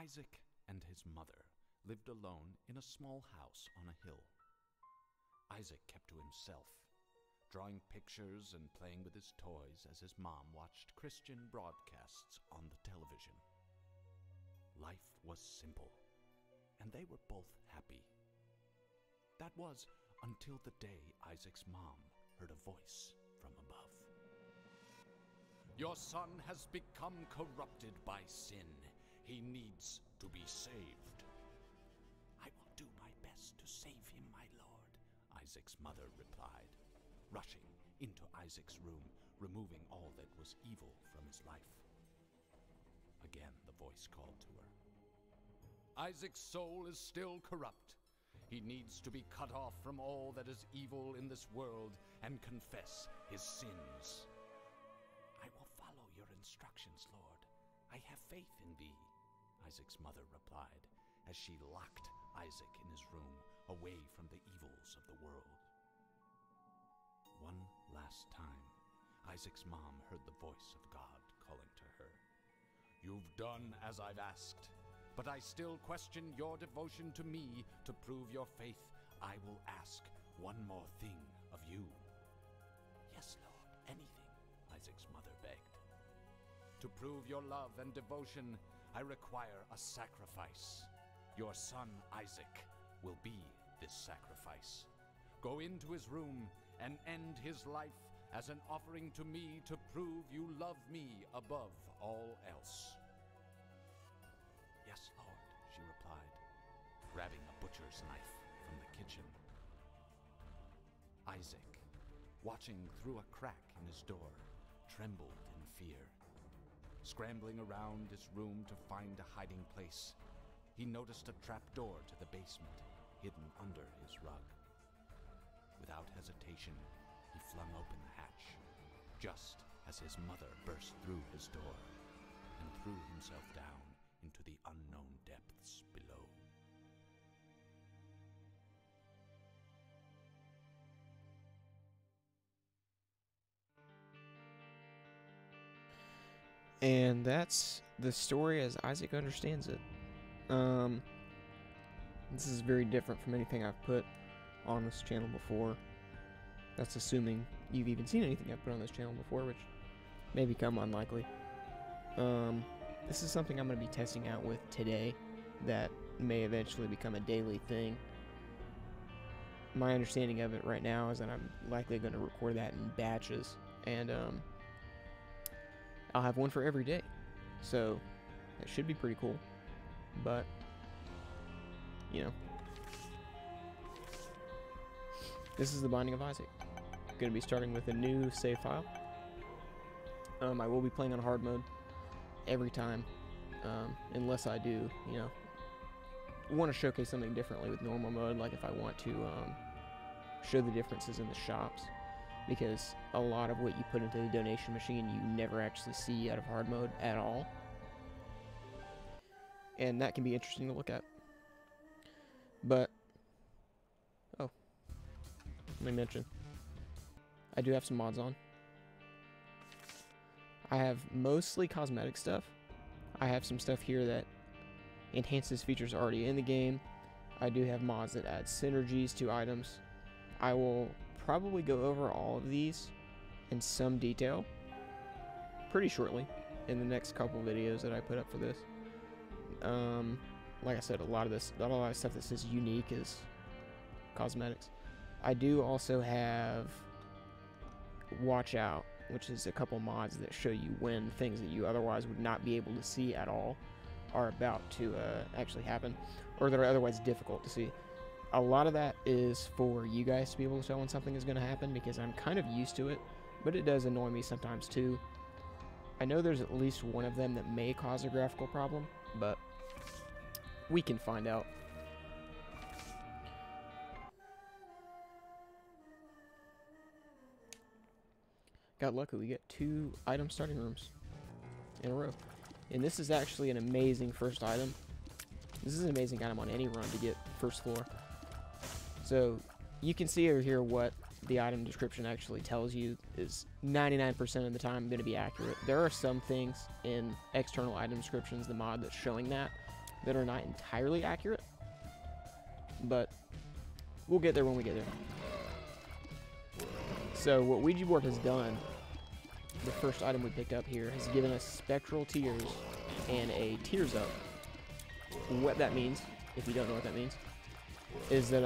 Isaac and his mother lived alone in a small house on a hill. Isaac kept to himself, drawing pictures and playing with his toys as his mom watched Christian broadcasts on the television. Life was simple, and they were both happy. That was until the day Isaac's mom heard a voice from above. "Your son has become corrupted by sin. He needs to be saved." "I will do my best to save him, my lord," Isaac's mother replied, rushing into Isaac's room, removing all that was evil from his life. Again, the voice called to her. "Isaac's soul is still corrupt. He needs to be cut off from all that is evil in this world and confess his sins." "I will follow your instructions, Lord. I have faith in thee," Isaac's mother replied, as she locked Isaac in his room, away from the evils of the world. One last time, Isaac's mom heard the voice of God calling to her. "You've done as I've asked, but I still question your devotion to me. To prove your faith, I will ask one more thing of you." "Yes, Lord, anything," Isaac's mother begged. "To prove your love and devotion, I require a sacrifice. Your son Isaac will be this sacrifice. Go into his room and end his life as an offering to me to prove you love me above all else." "Yes, Lord," she replied, grabbing a butcher's knife from the kitchen. Isaac, watching through a crack in his door, trembled in fear. Scrambling around his room to find a hiding place, he noticed a trapdoor to the basement hidden under his rug. Without hesitation, he flung open the hatch, just as his mother burst through his door and threw himself down into the unknown depths below. And that's the story as Isaac understands it. This is very different from anything I've put on this channel before. That's assuming you've even seen anything I've put on this channel before, which may become unlikely. This is something I'm going to be testing out with today that may eventually become a daily thing. My understanding of it right now is that I'm likely going to record that in batches, and I'll have one for every day, so it should be pretty cool. But you know, this is the Binding of Isaac. I'm going to be starting with a new save file. I will be playing on hard mode every time, unless I do, you know, want to showcase something differently with normal mode, like if I want to show the differences in the shops, because a lot of what you put into the donation machine you never actually see out of hard mode at all, and that can be interesting to look at. But oh, let me mention, I do have some mods on. I have mostly cosmetic stuff. I have some stuff here that enhances features already in the game. I do have mods that add synergies to items. I will probably go over all of these in some detail pretty shortly in the next couple videos that I put up for this. Like I said, a lot of stuff that says unique is cosmetics. I do also have Watch Out, which is a couple mods that show you when things that you otherwise would not be able to see at all are about to actually happen, or that are otherwise difficult to see. A lot of that is for you guys to be able to tell when something is going to happen, because I'm kind of used to it, but it does annoy me sometimes too. I know there's at least one of them that may cause a graphical problem, but we can find out. Got lucky, we get 2 item starting rooms in a row. And this is actually an amazing first item. This is an amazing item on any run to get first floor. So you can see over here what the item description actually tells you is 99% of the time going to be accurate. There are some things in external item descriptions, the mod that's showing that are not entirely accurate, but we'll get there when we get there. So what Ouija board has done, the first item we picked up here, has given us spectral tears and a tears up. What that means, if you don't know what that means, is that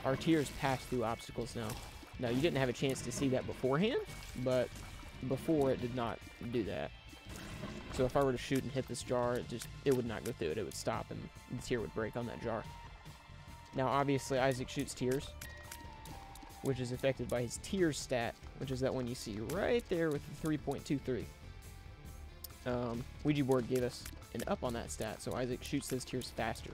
our tears pass through obstacles now. Now, you didn't have a chance to see that beforehand, but before it did not do that. So if I were to shoot and hit this jar, it would not go through it. It would stop and the tear would break on that jar. Now, obviously, Isaac shoots tears, which is affected by his tears stat, which is that one you see right there with the 3.23. Ouija board gave us an up on that stat, so Isaac shoots those tears faster.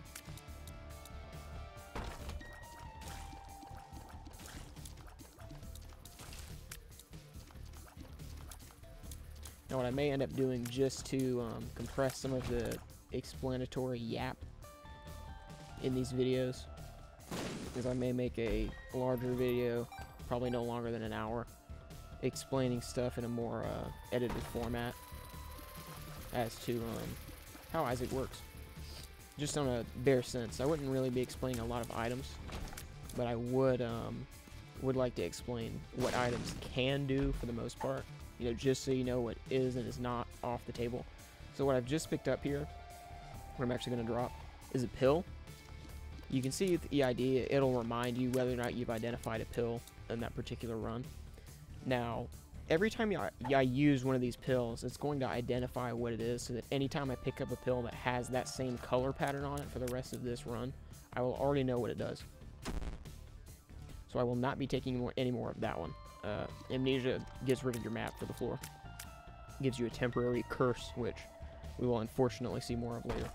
Now what I may end up doing, just to compress some of the explanatory yap in these videos, is I may make a larger video, probably no longer than an hour, explaining stuff in a more edited format as to how Isaac works. Just on a bare sense. I wouldn't really be explaining a lot of items, but I would like to explain what items can do for the most part. You know, just so you know what is and is not off the table. So what I've just picked up here, what I'm actually going to drop, is a pill. You can see the idea, it'll remind you whether or not you've identified a pill in that particular run. Now, every time I use one of these pills, it's going to identify what it is, so that anytime I pick up a pill that has that same color pattern on it for the rest of this run, I will already know what it does. So I will not be taking any more of that one. Amnesia gets rid of your map for the floor. Gives you a temporary curse, which we will unfortunately see more of later.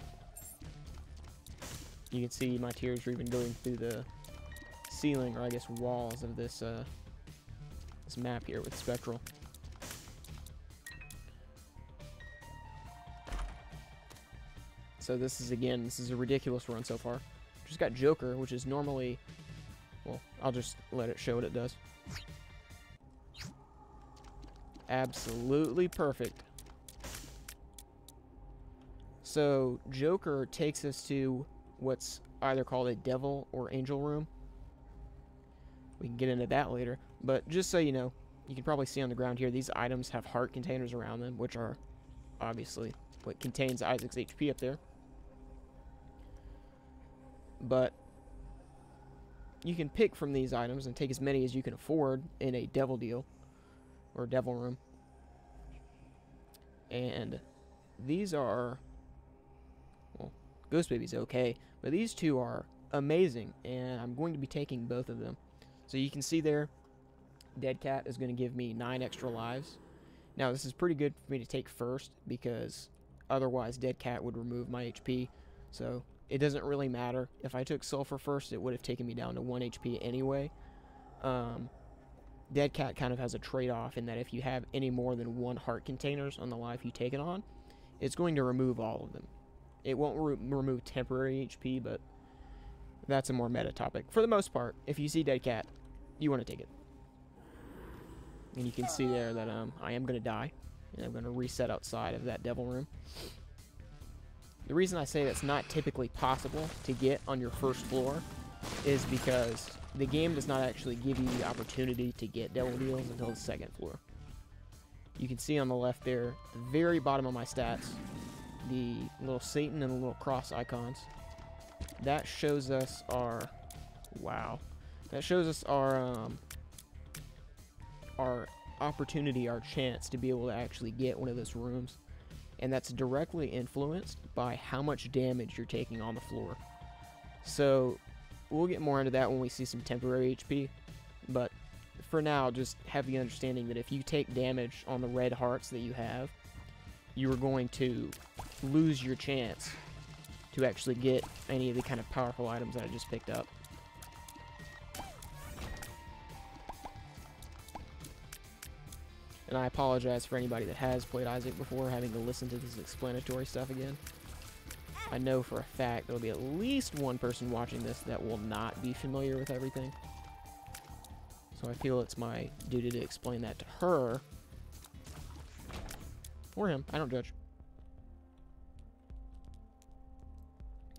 You can see my tears are even going through the ceiling, or I guess walls of this this map here with Spectral. So this is a ridiculous run so far. Just got Joker, which is normally, well, I'll just let it show what it does. Absolutely perfect. So Joker takes us to what's either called a devil or angel room. We can get into that later, but just so you know, you can probably see on the ground here, these items have heart containers around them, which are obviously what contains Isaac's HP up there. But you can pick from these items and take as many as you can afford in a devil deal, or devil room. And these are, well, Ghost Baby's okay, but these two are amazing, and I'm going to be taking both of them. So you can see there, Dead Cat is going to give me 9 extra lives. Now this is pretty good for me to take first, because otherwise Dead Cat would remove my HP, so it doesn't really matter. If I took Sulfur first, it would have taken me down to 1 HP anyway. Dead Cat kind of has a trade-off in that if you have any more than 1 heart containers on the life you take it on, it's going to remove all of them. It won't remove temporary HP, but that's a more meta topic. For the most part, if you see Dead Cat, you want to take it. And you can see there that I am going to die, and I'm going to reset outside of that devil room. The reason I say that's not typically possible to get on your first floor is because the game does not actually give you the opportunity to get devil deals until the second floor. You can see on the left there, the very bottom of my stats, the little Satan and the little cross icons. That shows us our, wow, that shows us our opportunity, our chance to be able to actually get one of those rooms. And that's directly influenced by how much damage you're taking on the floor. So we'll get more into that when we see some temporary HP, but for now, just have the understanding that if you take damage on the red hearts that you have, you are going to lose your chance to actually get any of the kind of powerful items that I just picked up. And I apologize for anybody that has played Isaac before having to listen to this explanatory stuff again. I know for a fact there'll be at least one person watching this that will not be familiar with everything. So I feel it's my duty to explain that to her. Or him. I don't judge.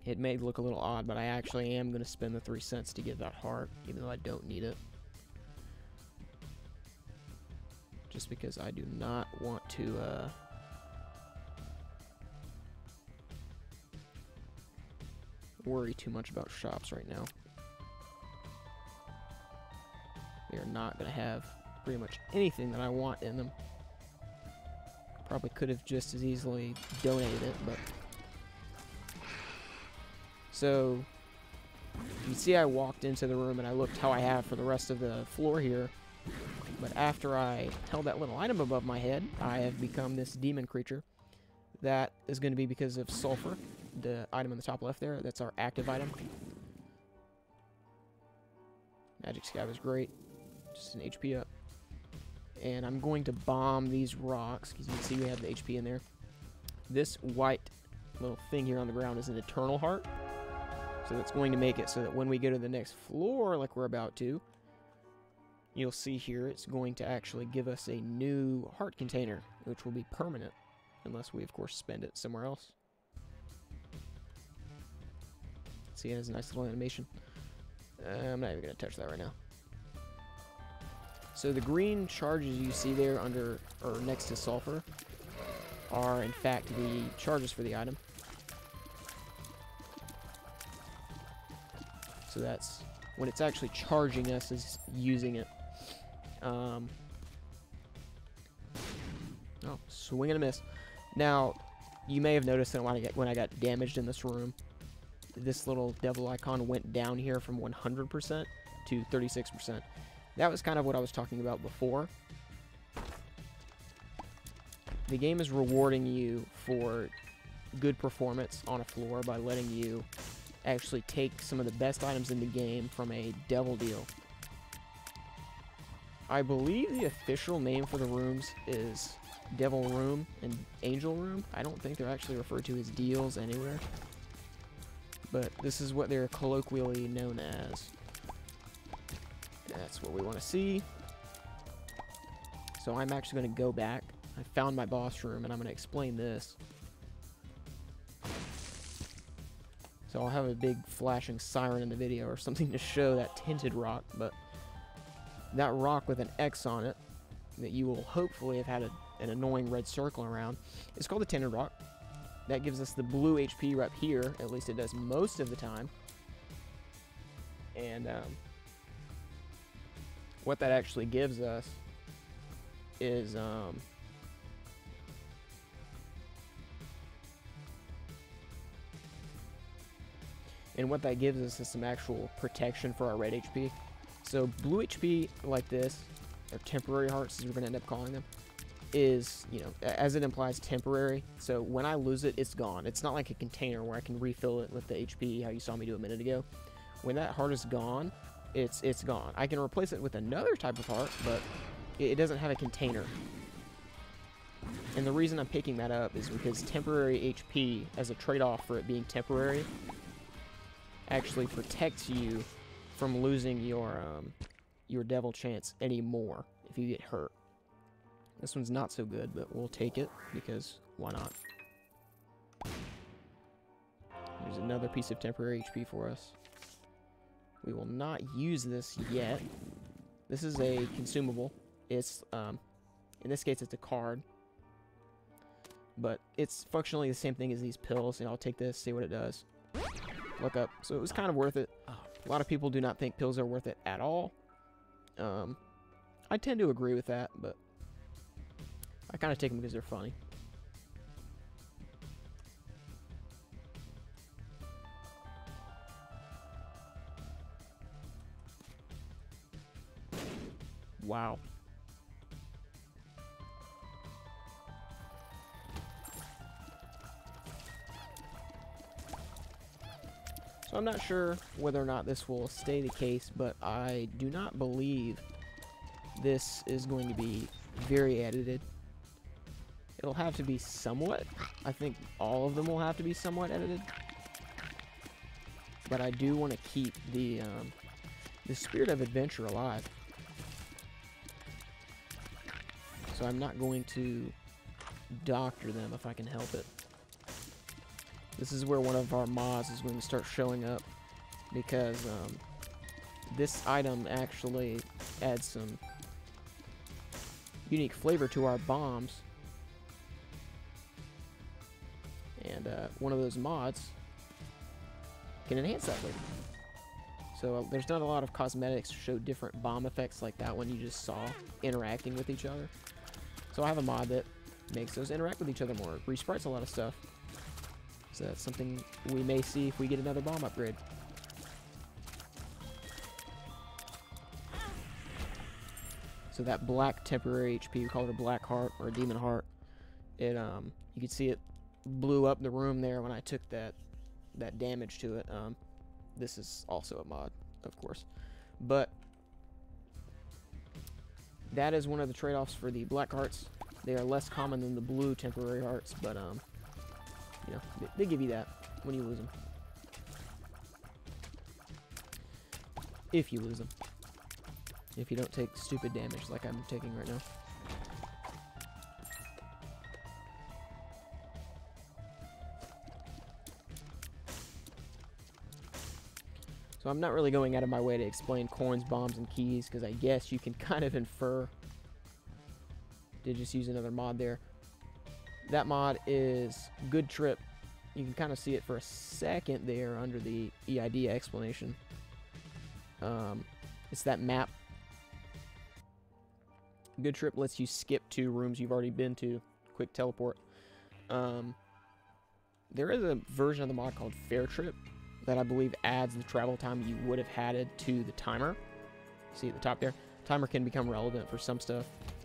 It may look a little odd, but I actually am going to spend the 3 cents to get that heart, even though I don't need it. Just because I do not want to, worry too much about shops right now. They are not going to have pretty much anything that I want in them. Probably could have just as easily donated it, but... So, you see I walked into the room and I looked how I have for the rest of the floor here. But after I held that little item above my head, I have become this demon creature. That is going to be because of sulfur, the item on the top left there. That's our active item. Magic Sky was great. Just an HP up. And I'm going to bomb these rocks, because you can see we have the HP in there. This white little thing here on the ground is an eternal heart. So that's going to make it so that when we go to the next floor, like we're about to, you'll see here it's going to actually give us a new heart container, which will be permanent, unless we, of course, spend it somewhere else. See, it has a nice little animation. I'm not even going to touch that right now. So the green charges you see there under or next to sulfur are in fact the charges for the item. So that's when it's actually charging us is using it. Oh, swing and a miss. Now, you may have noticed that when I got damaged in this room, this little devil icon went down here from 100% to 36%. That was kind of what I was talking about before. The game is rewarding you for good performance on a floor by letting you actually take some of the best items in the game from a devil deal. I believe the official name for the rooms is Devil Room and Angel Room. I don't think they're actually referred to as deals anywhere. But this is what they're colloquially known as. That's what we want to see. So I'm actually going to go back. I found my boss room, and I'm going to explain this. So I'll have a big flashing siren in the video or something to show that tinted rock, but that rock with an X on it that you will hopefully have had an annoying red circle around is called the tinted rock. That gives us the blue HP right here. At least it does most of the time. And what that actually gives us is some actual protection for our red HP. So blue HP like this, or temporary hearts as we're going to end up calling them, is, you know, as it implies, temporary. So when I lose it, it's gone. It's not like a container where I can refill it with the HP, how you saw me do a minute ago. When that heart is gone, it's gone. I can replace it with another type of heart, but it doesn't have a container. And the reason I'm picking that up is because temporary HP, as a trade-off for it being temporary, actually protects you from losing your devil chance anymore if you get hurt. This one's not so good, but we'll take it because why not? There's another piece of temporary HP for us. We will not use this yet. This is a consumable. It's in this case it's a card, but it's functionally the same thing as these pills. And I'll take this, see what it does. Look up. So it was kind of worth it. A lot of people do not think pills are worth it at all. I tend to agree with that, but I kind of take them because they're funny. Wow. So I'm not sure whether or not this will stay the case, but I do not believe this is going to be very edited. It'll have to be somewhat. I think all of them will have to be somewhat edited. But I do want to keep the spirit of adventure alive. So I'm not going to doctor them if I can help it. This is where one of our mods is going to start showing up, because this item actually adds some unique flavor to our bombs. And one of those mods can enhance that flavor. So there's not a lot of cosmetics to show different bomb effects like that one you just saw interacting with each other. So I have a mod that makes those interact with each other more. It resprites a lot of stuff. So that's something we may see if we get another bomb upgrade. So that black temporary HP, we call it a black heart or a demon heart. It you can see it blew up the room there when I took that damage to it. This is also a mod, of course, but that is one of the trade-offs for the black hearts. They are less common than the blue temporary hearts, but you know, they give you that when you lose them. If you lose them. If you don't take stupid damage like I'm taking right now. So I'm not really going out of my way to explain coins, bombs, and keys, because I guess you can kind of infer. Did just use another mod there. That mod is Good Trip. You can kind of see it for a second there under the EID explanation. It's that map. Good Trip lets you skip to rooms you've already been to. Quick teleport. There is a version of the mod called Fair Trip that I believe adds the travel time you would have added to the timer. See at the top there? Timer can become relevant for some stuff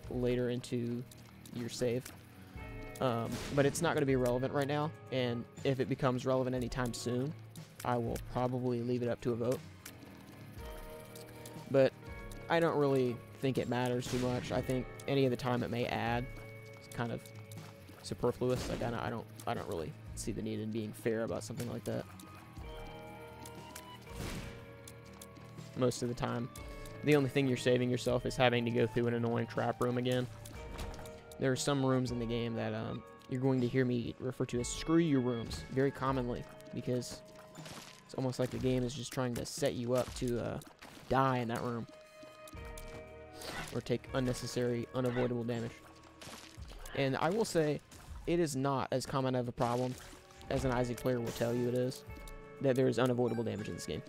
later into your save. But it's not going to be relevant right now, and if it becomes relevant anytime soon, I will probably leave it up to a vote. But I don't really think it matters too much. I think any of the time it may add is kind of superfluous. Like I don't really see the need in being fair about something like that. Most of the time, the only thing you're saving yourself is having to go through an annoying trap room again. There are some rooms in the game that you're going to hear me refer to as screw you rooms very commonly, because it's almost like the game is just trying to set you up to die in that room or take unnecessary, unavoidable damage. And I will say, it is not as common of a problem as an Isaac player will tell you it is, that there is unavoidable damage in this game.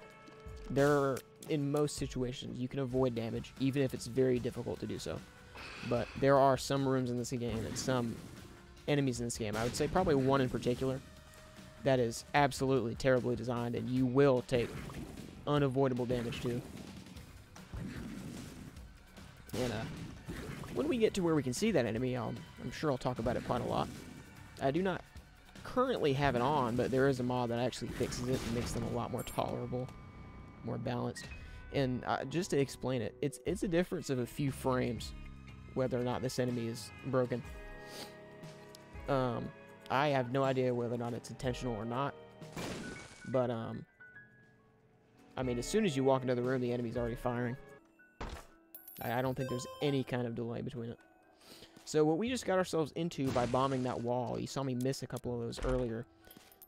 There are, in most situations, you can avoid damage, even if it's very difficult to do so. But there are some rooms in this game and some enemies in this game, I would say probably one in particular, that is absolutely terribly designed, and you will take unavoidable damage to. And when we get to where we can see that enemy, I'm sure I'll talk about it quite a lot. I do not currently have it on, but there is a mod that actually fixes it and makes them a lot more tolerable, more balanced. And just to explain it, it's a difference of a few frames whether or not this enemy is broken. I have no idea whether or not it's intentional or not, but I mean, as soon as you walk into the room, the enemy's already firing. I don't think there's any kind of delay between it. So what we just got ourselves into by bombing that wall, you saw me miss a couple of those earlier.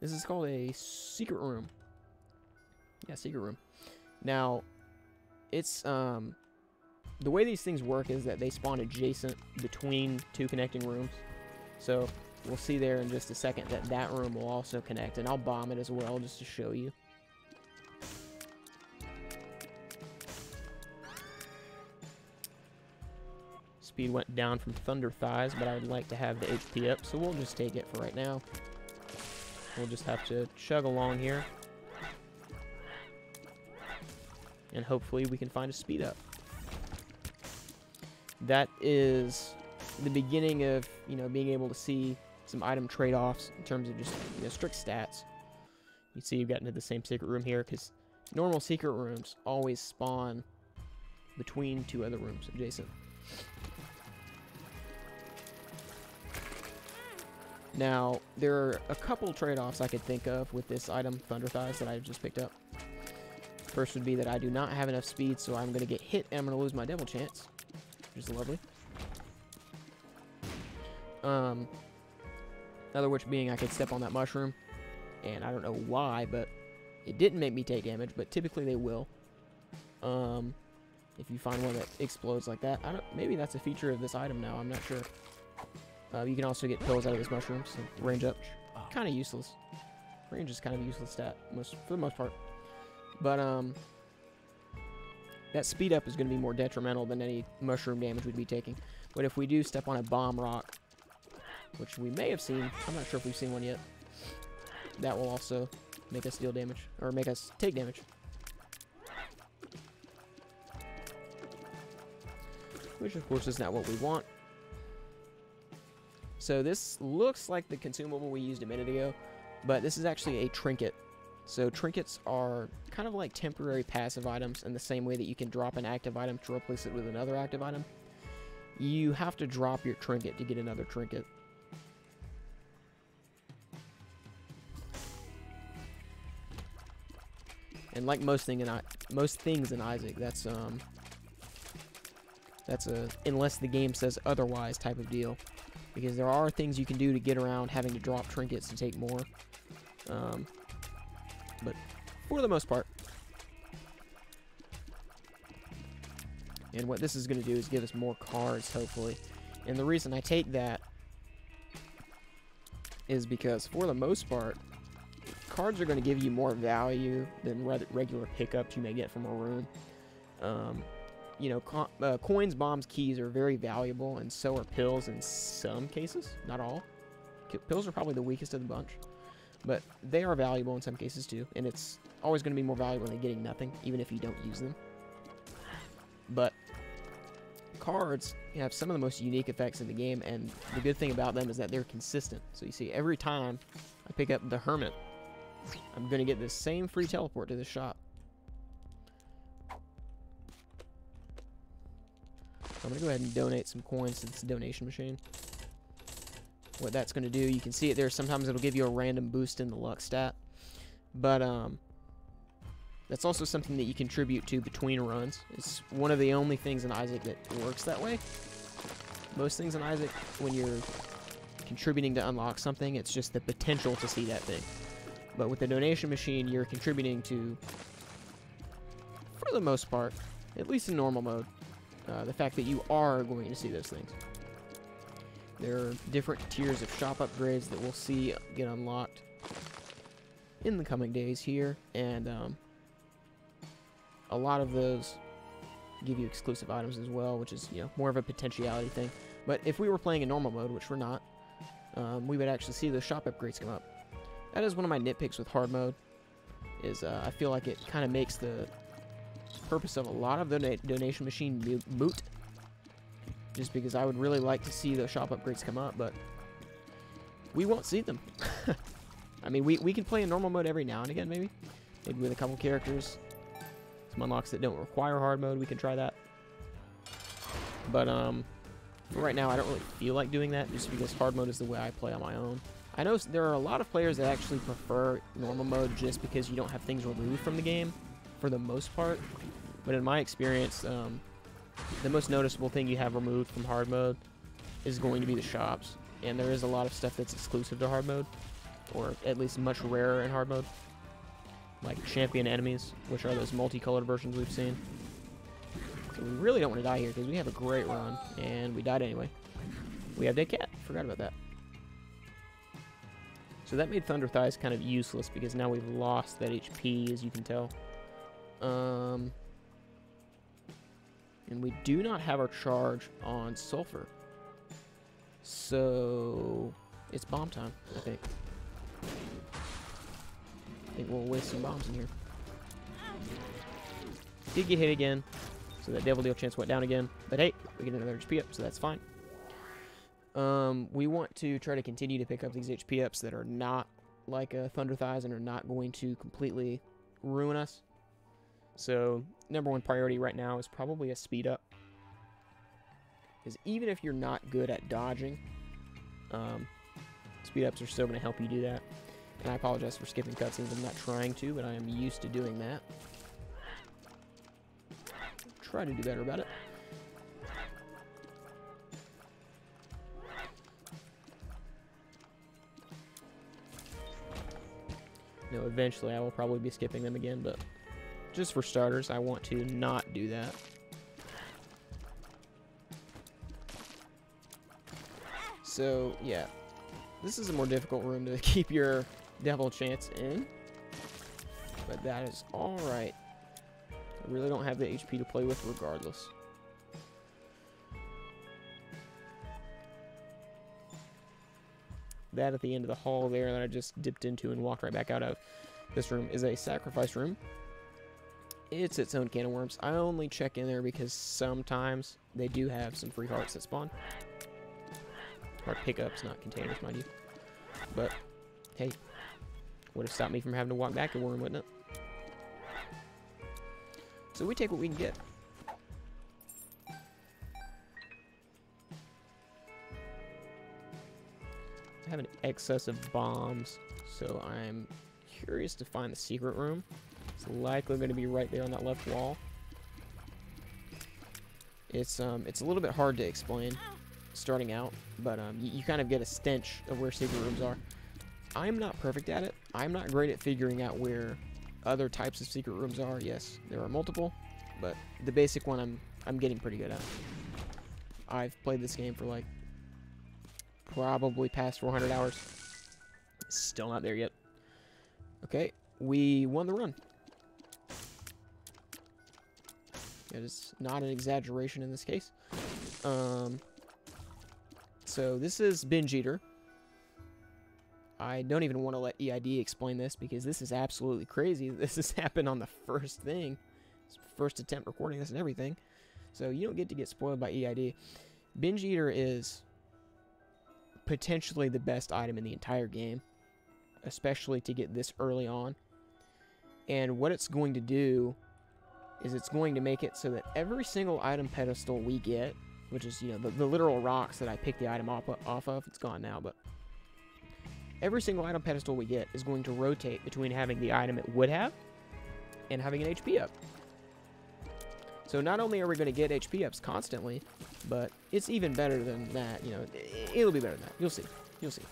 This is called a secret room. Yeah, secret room. Now, it's the way these things work is that they spawn adjacent between two connecting rooms. So we'll see there in just a second that that room will also connect, and I'll bomb it as well just to show you. Speed went down from Thunder Thighs, but I would like to have the HP up, so we'll just take it for right now. We'll just have to chug along here, and hopefully we can find a speed up. That is the beginning of, you know, being able to see some item trade-offs in terms of just, you know, strict stats. You see you've gotten into the same secret room here, because normal secret rooms always spawn between two other rooms adjacent. Now, there are a couple trade-offs I could think of with this item, Thunder Thighs, that I just picked up. First would be that I do not have enough speed, so I'm going to get hit and I'm going to lose my devil chance, which is lovely. Another which being I could step on that mushroom and I don't know why, but it didn't make me take damage, but typically they will. If you find one that explodes like that, maybe that's a feature of this item now, I'm not sure. You can also get pills out of this mushroom, so range up, kind of useless. Range is kind of a useless stat, for the most part. But, that speed up is going to be more detrimental than any mushroom damage we'd be taking. But if we do step on a bomb rock, which we may have seen, I'm not sure if we've seen one yet, that will also make us deal damage, or make us take damage. Which, of course, is not what we want. So this looks like the consumable we used a minute ago, but this is actually a trinket. So trinkets are kind of like temporary passive items in the same way that you can drop an active item to replace it with another active item. You have to drop your trinket to get another trinket. And like most things in Isaac, that's a unless the game says otherwise type of deal, because there are things you can do to get around having to drop trinkets to take more. But for the most part, and what this is going to do is give us more cards, hopefully. And the reason I take that is because for the most part, cards are going to give you more value than regular pickups you may get from a room. You know, coins, bombs, keys are very valuable, and so are pills in some cases, not all. Pills are probably the weakest of the bunch, but they are valuable in some cases too, and it's always going to be more valuable than getting nothing, even if you don't use them. But cards have some of the most unique effects in the game, and the good thing about them is that they're consistent. So you see, every time I pick up the Hermit, I'm going to get this same free teleport to the shop. I'm going to go ahead and donate some coins to this donation machine. What that's going to do, you can see it there. Sometimes it'll give you a random boost in the luck stat. But that's also something that you contribute to between runs. It's one of the only things in Isaac that works that way. Most things in Isaac, when you're contributing to unlock something, it's just the potential to see that thing. But with the donation machine, you're contributing to, for the most part, at least in normal mode, the fact that you are going to see those things. There are different tiers of shop upgrades that we'll see get unlocked in the coming days here, and a lot of those give you exclusive items as well, which is, you know, more of a potentiality thing. But if we were playing in normal mode, which we're not, we would actually see those shop upgrades come up. That is one of my nitpicks with hard mode, is I feel like it kind of makes the purpose of a lot of the donation machine moot, just because I would really like to see the shop upgrades come up, but we won't see them. I mean, we can play in normal mode every now and again, maybe with a couple characters, some unlocks that don't require hard mode, we can try that. But for right now, I don't really feel like doing that, just because hard mode is the way I play on my own. I know there are a lot of players that actually prefer normal mode just because you don't have things removed from the game, for the most part. But in my experience, the most noticeable thing you have removed from hard mode is going to be the shops. And there is a lot of stuff that's exclusive to hard mode, or at least much rarer in hard mode. Like champion enemies, which are those multicolored versions we've seen. So we really don't want to die here, because we have a great run, and we died anyway. We have Dead Cat. Forgot about that. So that made Thunder Thighs kind of useless, because now we've lost that HP, as you can tell. And we do not have our charge on Sulfur. So it's bomb time, I think. I think we'll waste some bombs in here. Did get hit again, so that Devil Deal chance went down again. But hey, we get another HP up, so that's fine. We want to try to continue to pick up these HP ups that are not like Thunder Thighs and are not going to completely ruin us. So number one priority right now is probably a speed up, because even if you're not good at dodging, speed ups are still going to help you do that. And I apologize for skipping cutscenes. I'm not trying to, but I am used to doing that. Try to do better about it. You know, eventually I will probably be skipping them again, but just for starters, I want to not do that. So, yeah. This is a more difficult room to keep your devil chance in. But that is alright. I really don't have the HP to play with regardless. That at the end of the hall there that I just dipped into and walked right back out of. This room is a sacrifice room. It's its own can of worms. I only check in there because sometimes they do have some free hearts that spawn. Heart pickups, not containers, mind you. But, hey, would have stopped me from having to walk back a worm, wouldn't it? So we take what we can get. I have an excess of bombs, so I'm curious to find the secret room. It's likely going to be right there on that left wall. It's a little bit hard to explain starting out, but you kind of get a stench of where secret rooms are. I'm not perfect at it. I'm not great at figuring out where other types of secret rooms are. Yes, there are multiple, but the basic one I'm getting pretty good at. I've played this game for like probably past 400 hours. Still not there yet. Okay, we won the run. That is not an exaggeration in this case. So this is Binge Eater. I don't even want to let EID explain this because this is absolutely crazy. This has happened on the first thing. First attempt recording this and everything. So you don't get to get spoiled by EID. Binge Eater is potentially the best item in the entire game, especially to get this early on. And what it's going to do is it's going to make it so that every single item pedestal we get, which is, you know, the literal rocks that I picked the item off of, it's gone now, but every single item pedestal we get is going to rotate between having the item it would have and having an HP up. So not only are we going to get HP ups constantly, but it's even better than that. You know, it'll be better than that. You'll see. You'll see.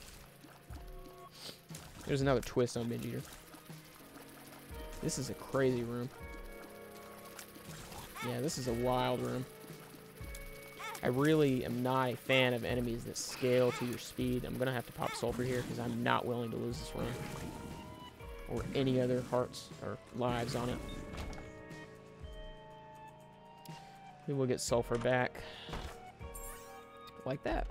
There's another twist on Binge Eater. This is a crazy room. Yeah, this is a wild room. I really am not a fan of enemies that scale to your speed. I'm going to have to pop sulfur here because I'm not willing to lose this run. Or any other hearts or lives on it. We will get sulfur back. Like that.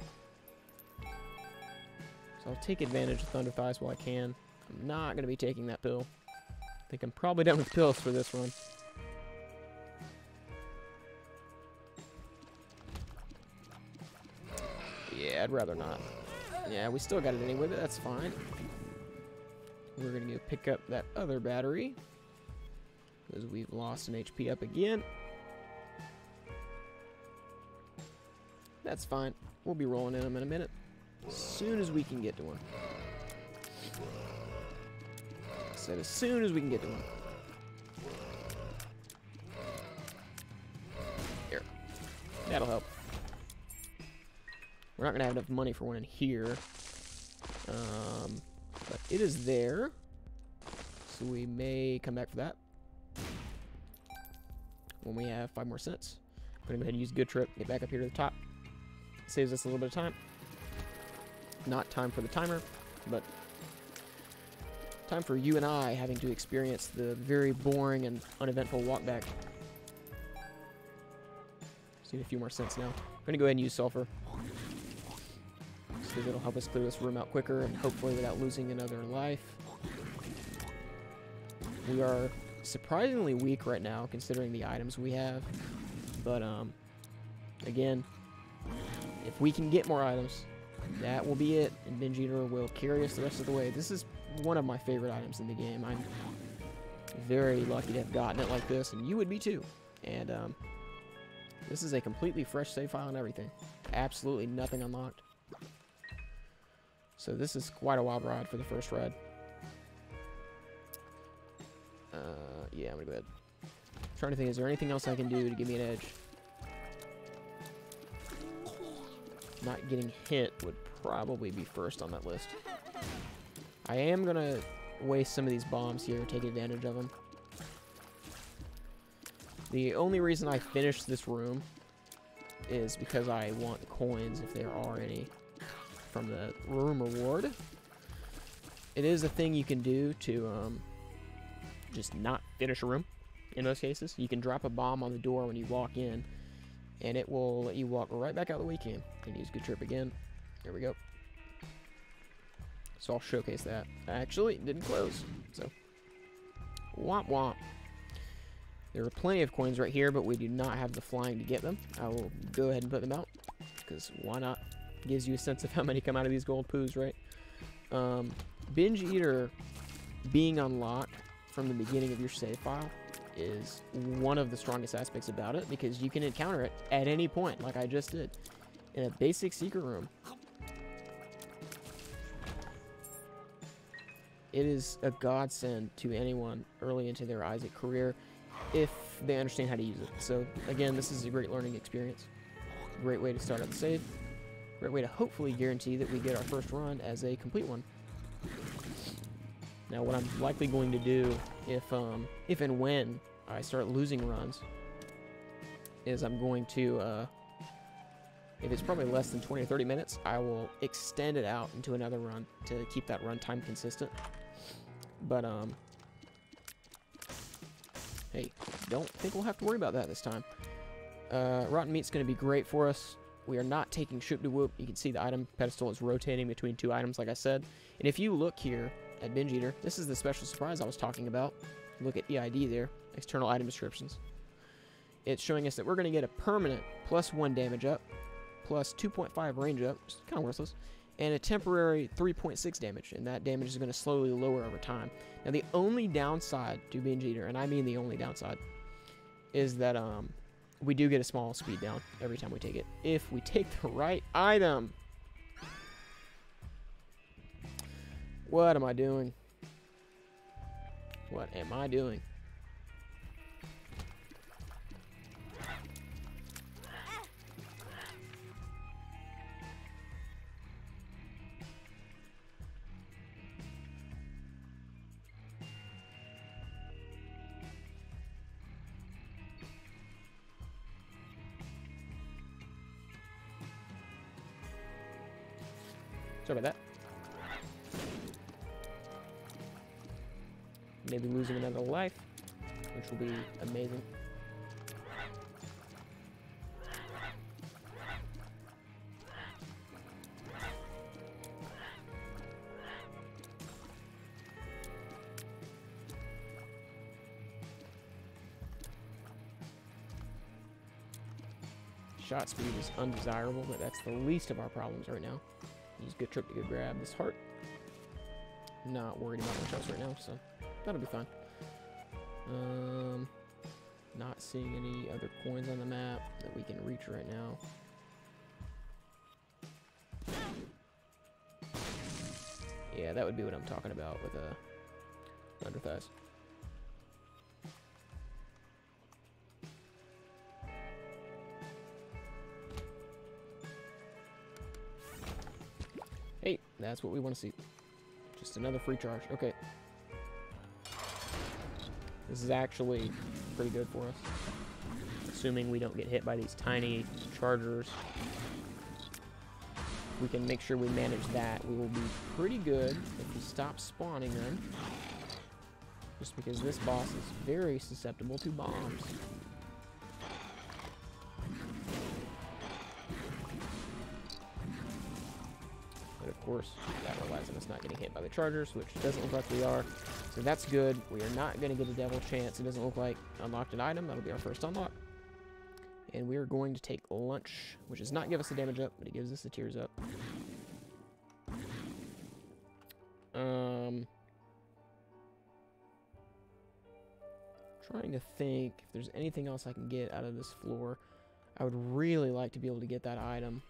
So I'll take advantage of Thunder Thighs while I can. I'm not going to be taking that pill. I think I'm probably done with pills for this run. Yeah, I'd rather not. Yeah, we still got it anyway, but that's fine. We're going to go pick up that other battery. Because we've lost an HP up again. That's fine. We'll be rolling in them in a minute. As soon as we can get to one. I said as soon as we can get to one. Here. That'll help. We're not going to have enough money for one in here. But it is there. So we may come back for that. When we have 5 more cents. I'm going to go ahead and use Good Trip. Get back up here to the top. Saves us a little bit of time. Not time for the timer, but time for you and I having to experience the very boring and uneventful walk back. Just need a few more cents now. I'm going to go ahead and use sulfur. Because it'll help us clear this room out quicker and hopefully without losing another life. We are surprisingly weak right now considering the items we have. But, again, if we can get more items, that will be it, and Binge Eater will carry us the rest of the way. This is one of my favorite items in the game. I'm very lucky to have gotten it like this, and you would be too. And this is a completely fresh save file and everything. Absolutely nothing unlocked. So this is quite a wild ride for the first ride. Yeah, I'm gonna go ahead. I'm trying to think, is there anything else I can do to give me an edge? Not getting hit would probably be first on that list. I am gonna waste some of these bombs here, take advantage of them. The only reason I finished this room is because I want coins, if there are any, from the room reward. It is a thing you can do to just not finish a room. In most cases, you can drop a bomb on the door when you walk in, and it will let you walk right back out the way you came. And use Good Trip again. There we go. So I'll showcase that. Actually, it didn't close. So, womp womp. There are plenty of coins right here, but we do not have the flying to get them. I will go ahead and put them out, because why not? Gives you a sense of how many come out of these gold poos, right? Binge Eater being unlocked from the beginning of your save file is one of the strongest aspects about it, because you can encounter it at any point, like I just did, in a basic secret room. It is a godsend to anyone early into their Isaac career if they understand how to use it. So again, this is a great learning experience. Great way to start out the save. Great way to hopefully guarantee that we get our first run as a complete one. Now, what I'm likely going to do if and when I start losing runs is I'm going to, if it's probably less than 20 or 30 minutes, I will extend it out into another run to keep that run time consistent. But, hey, don't think we'll have to worry about that this time. Rotten Meat's going to be great for us. We are not taking Shoop de Whoop. You can see the item pedestal is rotating between two items, like I said. And if you look here at Binge Eater, this is the special surprise I was talking about. Look at EID there, external item descriptions. It's showing us that we're going to get a permanent +1 damage up, plus 2.5 range up, which is kind of worthless, and a temporary 3.6 damage, and that damage is going to slowly lower over time. Now, the only downside to Binge Eater, and I mean the only downside, is that we do get a small speed down every time we take it, if we take the right item. What am I doing? What am I doing? Sorry about that. Maybe losing another life, which will be amazing. Shot speed is undesirable, but that's the least of our problems right now. Use Good Trip to go grab this heart. Not worried about my shots right now, so that'll be fine. Not seeing any other coins on the map that we can reach right now. Yeah, that would be what I'm talking about with under thighs. Hey, that's what we want to see. Just another free charge. Okay. This is actually pretty good for us. Assuming we don't get hit by these tiny chargers. We can make sure we manage that. We will be pretty good if we stop spawning them. Just because this boss is very susceptible to bombs. But of course, that relies on us not getting hit by the chargers, which doesn't look like we are. So that's good. We are not going to get a devil chance. It doesn't look like unlocked an item. That'll be our first unlock. And we are going to take lunch, which does not give us a damage up, but it gives us the tears up. Trying to think if there's anything else I can get out of this floor. I would really like to be able to get that item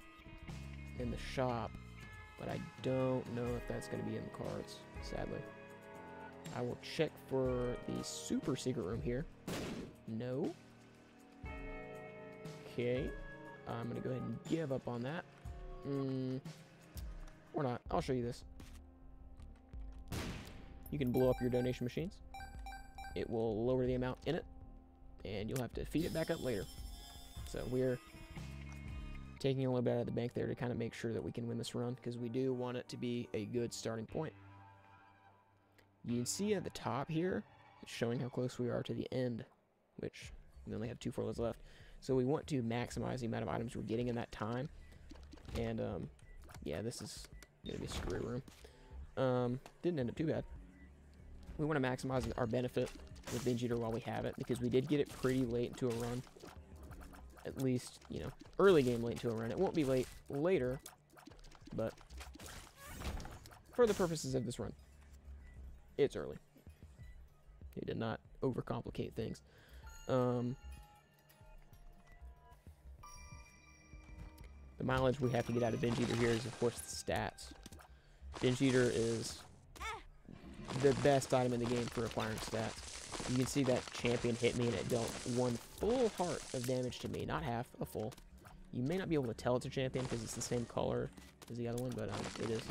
in the shop, but I don't know if that's going to be in the cards, sadly. I will check for the super secret room here. No. Okay. I'm going to go ahead and give up on that. Or not. I'll show you this. you can blow up your donation machines. It will lower the amount in it, and you'll have to feed it back up later. So we're taking a little bit out of the bank there to kind of make sure that we can win this run, because we do want it to be a good starting point. You can see at the top here, it's showing how close we are to the end, which we only have 2 furloughs left. So we want to maximize the amount of items we're getting in that time. And, yeah, this is going to be a screwy room. Didn't end up too bad. We want to maximize our benefit with Binge Eater while we have it, because we did get it pretty late into a run. At least, you know, early game late into a run. It won't be late later, but for the purposes of this run, it's early. It did not overcomplicate things. The mileage we have to get out of Binge Eater here is, of course, the stats. Binge Eater is the best item in the game for acquiring stats. You can see that champion hit me and it dealt 1 full heart of damage to me, not half, a full. You may not be able to tell it's a champion because it's the same color as the other one, but it is.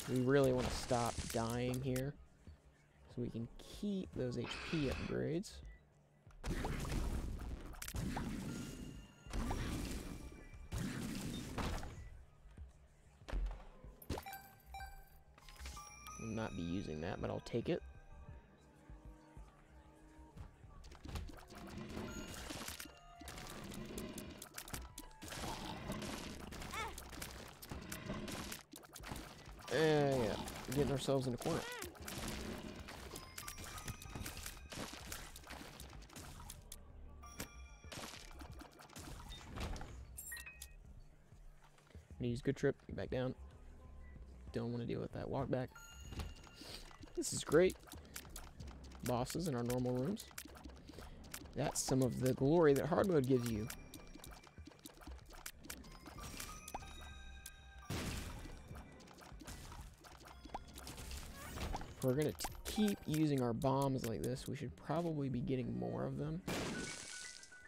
We really want to stop dying here so we can keep those HP upgrades. Will not be using that, but I'll take it. Yeah, we're getting ourselves in a corner. I'm gonna use good trip, get back down. Don't want to deal with that walk back. This is great. Bosses in our normal rooms. That's some of the glory that hard mode gives you. If we're going to keep using our bombs like this, we should probably be getting more of them.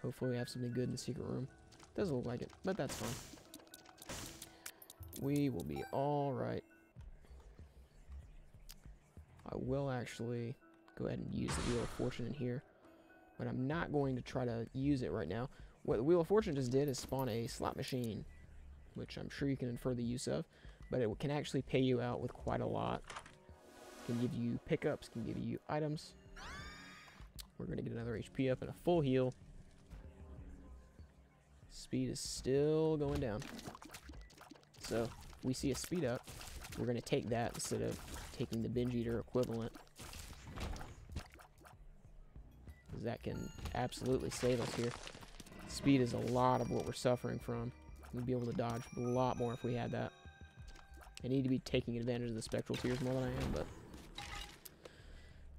Hopefully we have something good in the secret room. Doesn't look like it, but that's fine. We will be alright. I will actually go ahead and use the Wheel of Fortune in here, but I'm not going to try to use it right now. What the Wheel of Fortune just did is spawn a slot machine, which I'm sure you can infer the use of, but it can actually pay you out with quite a lot. Can give you pickups, can give you items. We're going to get another HP up and a full heal. Speed is still going down. So, if we see a speed up, we're going to take that instead of taking the Binge Eater equivalent. Because that can absolutely save us here. Speed is a lot of what we're suffering from. We'd be able to dodge a lot more if we had that. I need to be taking advantage of the spectral tears more than I am, but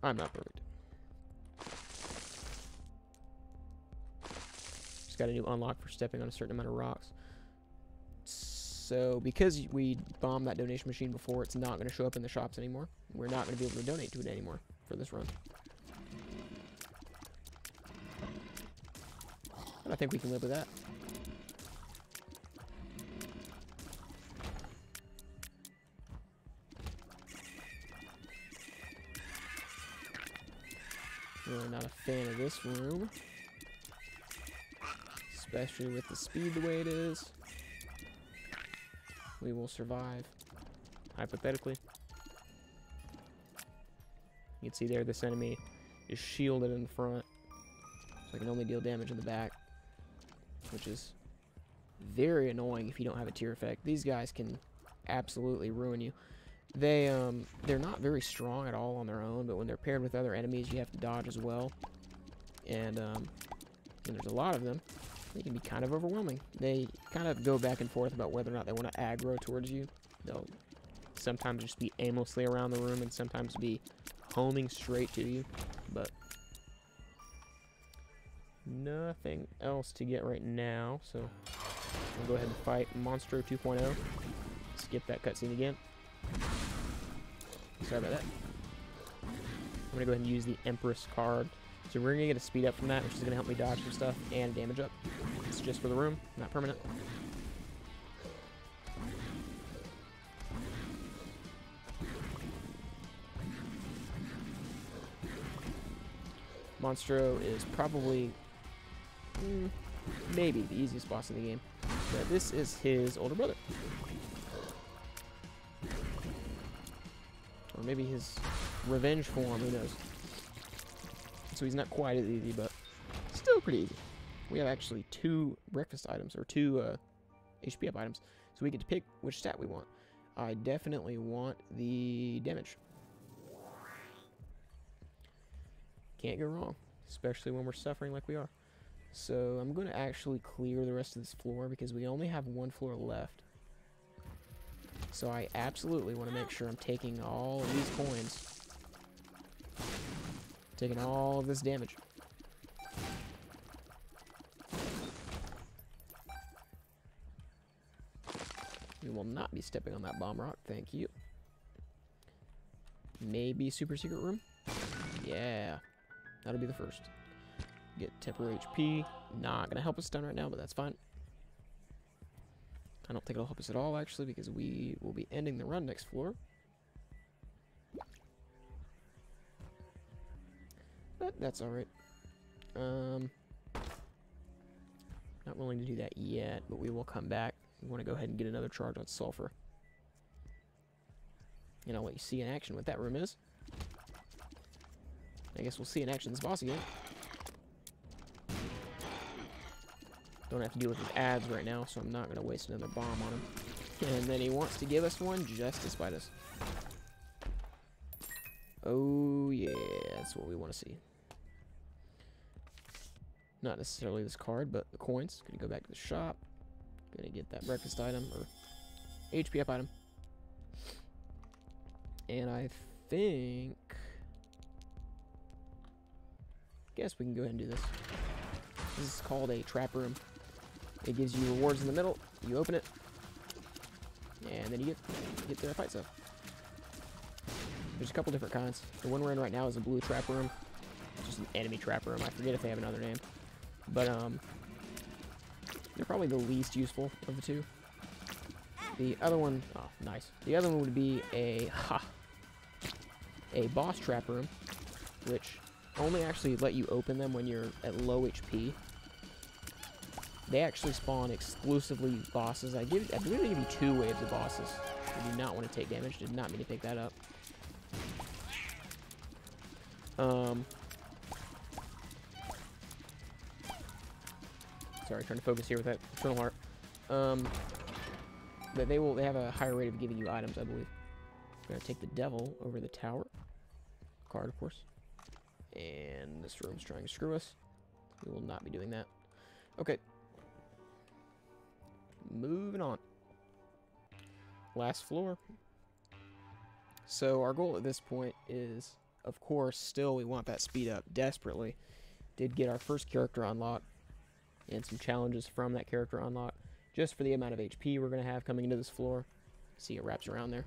I'm not perfect. Just got a new unlock for stepping on a certain amount of rocks. So, because we bombed that donation machine before, it's not going to show up in the shops anymore. We're not going to be able to donate to it anymore for this run. But I think we can live with that. Really not a fan of this room. Especially with the speed the way it is. We will survive. Hypothetically. You can see there this enemy is shielded in the front. So I can only deal damage in the back. Which is very annoying if you don't have a tier effect. These guys can absolutely ruin you. They're not very strong at all on their own, but when they're paired with other enemies, you have to dodge as well. And when there's a lot of them, they can be kind of overwhelming. They kind of go back and forth about whether or not they want to aggro towards you. They'll sometimes just be aimlessly around the room and sometimes be homing straight to you. But nothing else to get right now, so we'll go ahead and fight Monstro 2.0. Skip that cutscene again. Sorry about that. I'm going to go ahead and use the Empress card. So we're going to get a speed up from that, which is going to help me dodge some stuff, and damage up. It's just for the room, not permanent. Monstro is probably, maybe the easiest boss in the game. But this is his older brother. Or maybe his revenge form, who knows. So he's not quite as easy, but still pretty easy. We have actually 2 breakfast items, or 2 HP up items, so we get to pick which stat we want. I definitely want the damage. Can't go wrong, especially when we're suffering like we are. So I'm going to actually clear the rest of this floor because we only have 1 floor left. So I absolutely want to make sure I'm taking all of these coins. Taking all of this damage. We will not be stepping on that bomb rock, thank you. Maybe super secret room? Yeah, that'll be the first. Get temporary HP. Not gonna help us stun right now, but that's fine. I don't think it'll help us at all, actually, because we will be ending the run next floor. But that's alright. Not willing to do that yet, but we will come back. We want to go ahead and get another charge on sulfur. And I'll let you see in action what that room is. I guess we'll see in action this boss again. Don't have to deal with his ads right now, so I'm not going to waste another bomb on him. And then he wants to give us one just to spite us. Oh yeah, that's what we want to see. Not necessarily this card, but the coins. Gonna go back to the shop. Gonna get that breakfast item, or HP up item. And I think... guess we can go ahead and do this. This is called a trap room. It gives you rewards in the middle. You open it. And then you get the fight stuff. There's a couple different kinds. The one we're in right now is a blue trap room. It's just an enemy trap room. I forget if they have another name. But, they're probably the least useful of the 2. The other one... oh, nice. The other one would be a boss trap room, which only actually let you open them when you're at low HP. They actually spawn exclusively bosses. I believe they give you 2 waves of bosses. You do not want to take damage. Did not mean to pick that up. Sorry, trying to focus here with that Eternal Heart. But they have a higher rate of giving you items, I believe. We're gonna take the devil over the tower. Card, of course. And this room's trying to screw us. We will not be doing that. Okay. Moving on. Last floor. So our goal at this point is, of course, still we want that speed up desperately. Did get our first character unlocked. And some challenges from that character unlock, just for the amount of HP we're going to have coming into this floor. See, it wraps around there.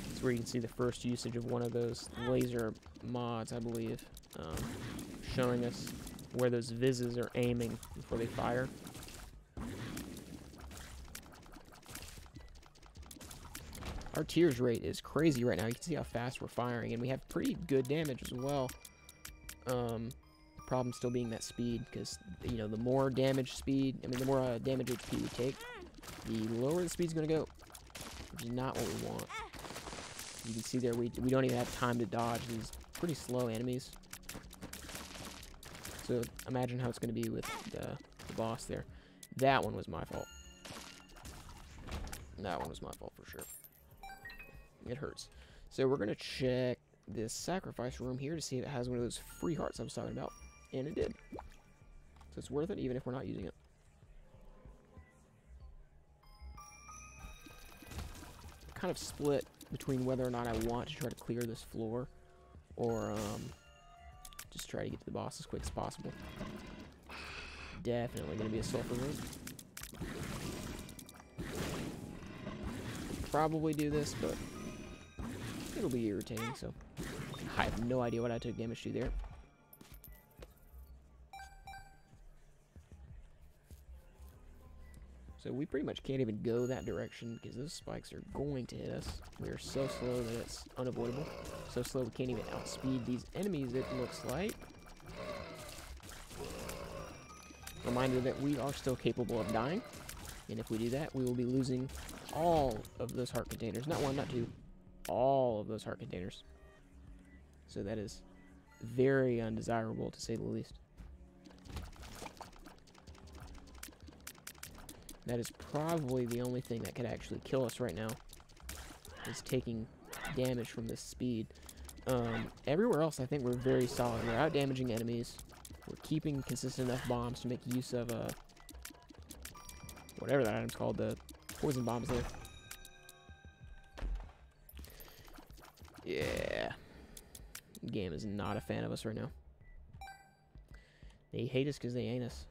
That's where you can see the first usage of one of those laser mods, I believe, showing us where those vises are aiming before they fire. Our tears rate is crazy right now. You can see how fast we're firing, and we have pretty good damage as well. The problem still being that speed, because, you know, the more damage speed, the more damage HP we take, the lower the speed's going to go, which is not what we want. You can see there, we don't even have time to dodge these pretty slow enemies. So imagine how it's going to be with the boss there. That one was my fault. That one was my fault for sure. It hurts. So we're going to check this sacrifice room here to see if it has one of those free hearts I was talking about. And it did. So it's worth it even if we're not using it. Kind of split between whether or not I want to try to clear this floor or just try to get to the boss as quick as possible. Definitely going to be a sulfur room. Probably do this, but it'll be irritating, so I have no idea what I took damage to there. So we pretty much can't even go that direction because those spikes are going to hit us. We are so slow that it's unavoidable. So slow we can't even outspeed these enemies, it looks like. Reminder that we are still capable of dying. And if we do that, we will be losing all of those heart containers. Not one, not two. All of those heart containers. So that is very undesirable, to say the least. That is probably the only thing that could actually kill us right now, is taking damage from this speed. Everywhere else, I think we're very solid. We're out-damaging enemies. We're keeping consistent enough bombs to make use of, whatever that item's called, the poison bombs there. Yeah. The game is not a fan of us right now. They hate us because they ain't us.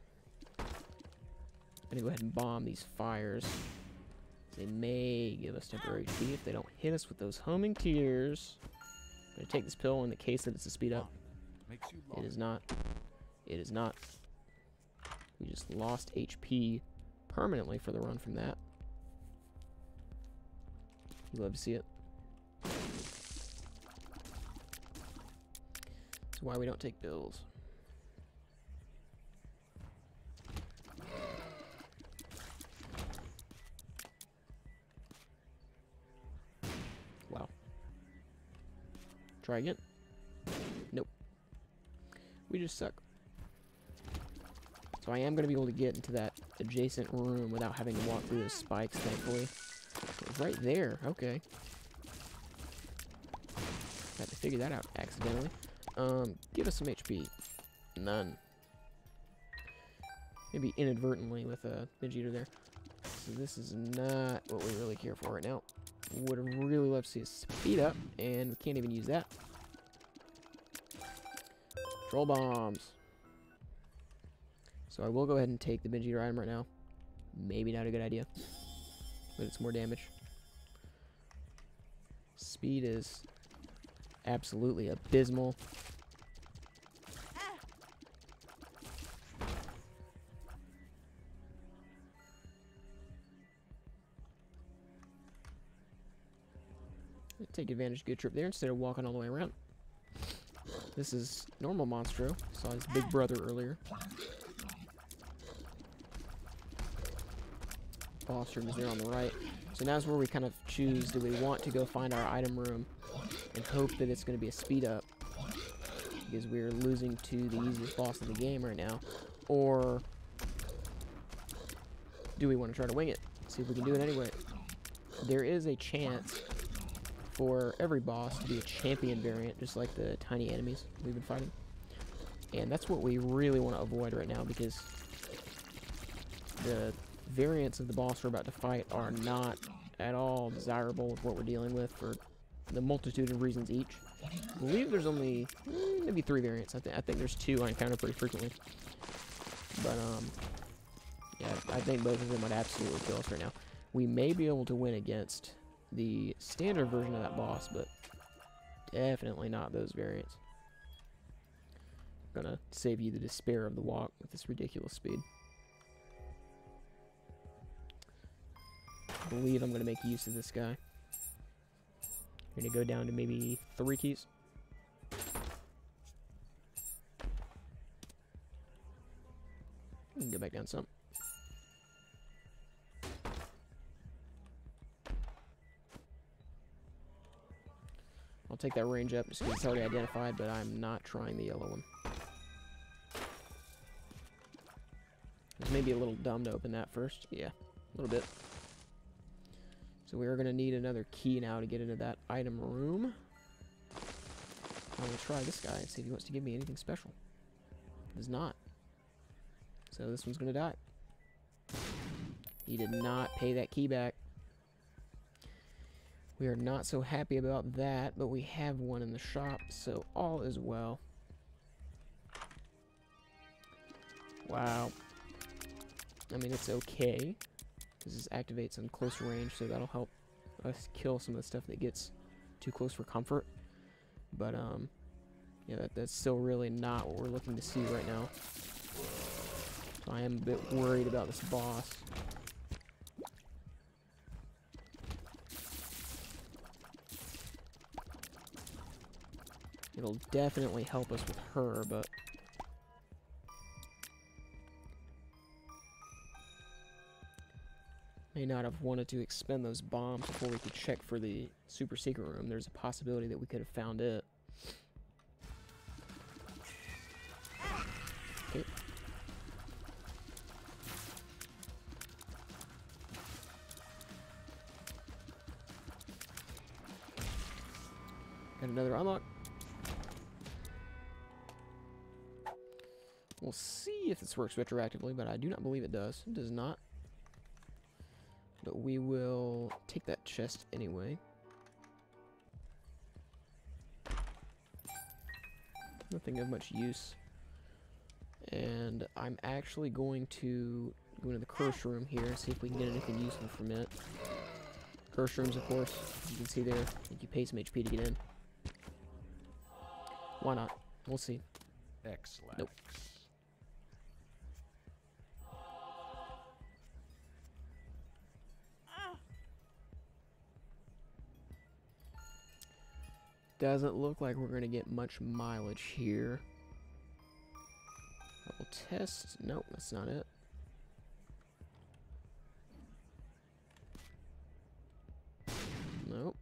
I'm gonna go ahead and bomb these fires. They may give us temporary HP if they don't hit us with those homing tears. I'm gonna take this pill in the case that it's a speed up. It is not. It is not. We just lost HP permanently for the run from that. You love to see it. That's why we don't take pills. Wow. Try again. Nope. We just suck. So I am going to be able to get into that adjacent room without having to walk through those spikes, thankfully. It's right there. Okay. Had to figure that out accidentally. Give us some HP. None. Maybe inadvertently with a Binge Eater there. So this is not what we really care for right now. Would have really loved to see us speed up, and we can't even use that. Troll bombs. So I will go ahead and take the Binge Eater item right now. Maybe not a good idea, but it's more damage. Speed is absolutely abysmal. Take advantage of a good trip there instead of walking all the way around. This is normal Monstro. Saw his big brother earlier. Boss room is there on the right. So now's where we kind of choose, do we want to go find our item room and hope that it's going to be a speed up because we're losing to the easiest boss in the game right now, or do we want to try to wing it, see if we can do it anyway? There is a chance for every boss to be a champion variant, just like the tiny enemies we've been fighting. And that's what we really want to avoid right now, because the variants of the boss we're about to fight are not at all desirable with what we're dealing with for the multitude of reasons each. I believe there's only maybe 3 variants. I think there's 2 I encounter pretty frequently. But, yeah, I think both of them would absolutely kill us right now. We may be able to win against the standard version of that boss, but definitely not those variants. I'm gonna save you the despair of the walk with this ridiculous speed. I believe I'm gonna make use of this guy. I'm gonna go down to maybe 3 keys. We can go back down some. I'll take that range up just because it's already identified, but I'm not trying the yellow one. It's maybe a little dumb to open that first. Yeah, a little bit. So we are going to need another key now to get into that item room. I'm going to try this guy and see if he wants to give me anything special. He does not. So this one's going to die. He did not pay that key back. We are not so happy about that, but we have one in the shop, so all is well. Wow. I mean, it's okay, because this activates on close range, so that'll help us kill some of the stuff that gets too close for comfort. But, yeah, that's still really not what we're looking to see right now. So I am a bit worried about this boss. It'll definitely help us with her, but... may not have wanted to expend those bombs before we could check for the super secret room. There's a possibility that we could have found it. Okay. Got another unlock. We'll see if this works retroactively, but I do not believe it does. It does not. But we will take that chest anyway. Nothing of much use. And I'm actually going to go into the curse room here and see if we can get anything useful from it. Curse rooms, of course, you can see there, I think you pay some HP to get in. Why not? We'll see. Excellent. Nope. Doesn't look like we're going to get much mileage here. I will test. Nope, that's not it. Nope.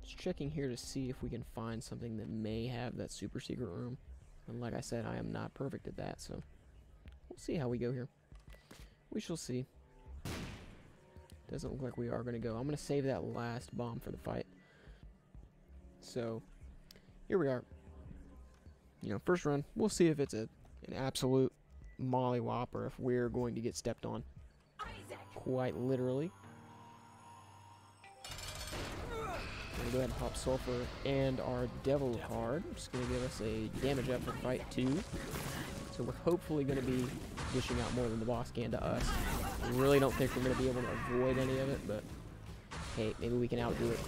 Just checking here to see if we can find something that may have that super secret room. And like I said, I am not perfect at that, so we'll see how we go here. We shall see. Doesn't look like we are going to go. I'm going to save that last bomb for the fight. So, here we are. You know, first run. We'll see if it's an absolute mollywop or if we're going to get stepped on. Quite literally. We're going to go ahead and pop Sulfur and our Devil card. Which is going to give us a damage up for fight 2. So we're hopefully going to be dishing out more than the boss can to us. I really don't think we're going to be able to avoid any of it, but hey, maybe we can outdo it.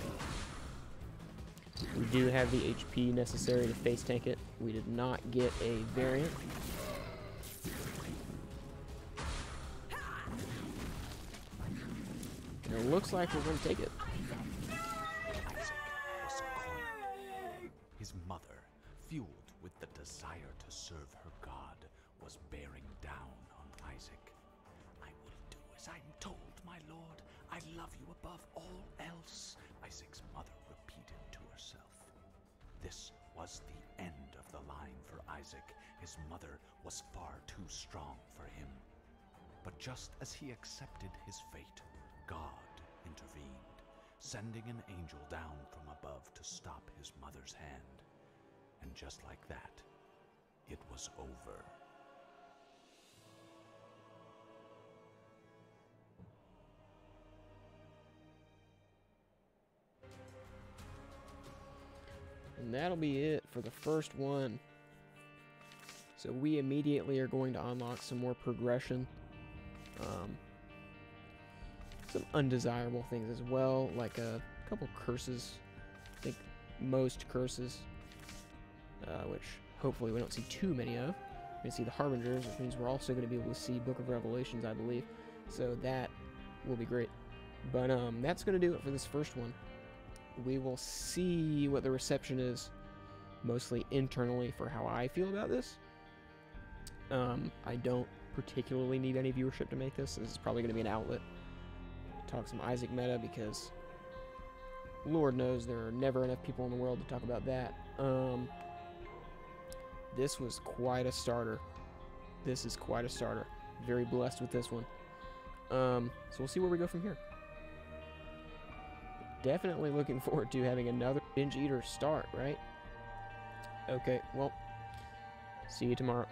We do have the HP necessary to face tank it. We did not get a variant. And it looks like we're going to take it. Isaac was cornered. His mother, fueled with the desire to serve her God, was bearing down on Isaac. I will do as I'm told, my lord. I love you above all else, Isaac's mother repeated to herself. This was the end of the line for Isaac. His mother was far too strong for him. But just as he accepted his fate, God intervened, sending an angel down from above to stop his mother's hand. And just like that, it was over. And that'll be it for the first one. So we immediately are going to unlock some more progression. Some undesirable things as well, like a couple curses. I think most curses, which hopefully we don't see too many of. We're going to see the Harbingers, which means we're also going to be able to see Book of Revelations, I believe. So that will be great. But that's going to do it for this first one. We will see what the reception is, mostly internally, for how I feel about this. I don't particularly need any viewership to make this. This is probably going to be an outlet. Talk some Isaac meta, because Lord knows there are never enough people in the world to talk about that. This was quite a starter. This is quite a starter. Very blessed with this one. So we'll see where we go from here. Definitely looking forward to having another Binge Eater start, right? Okay, well, see you tomorrow.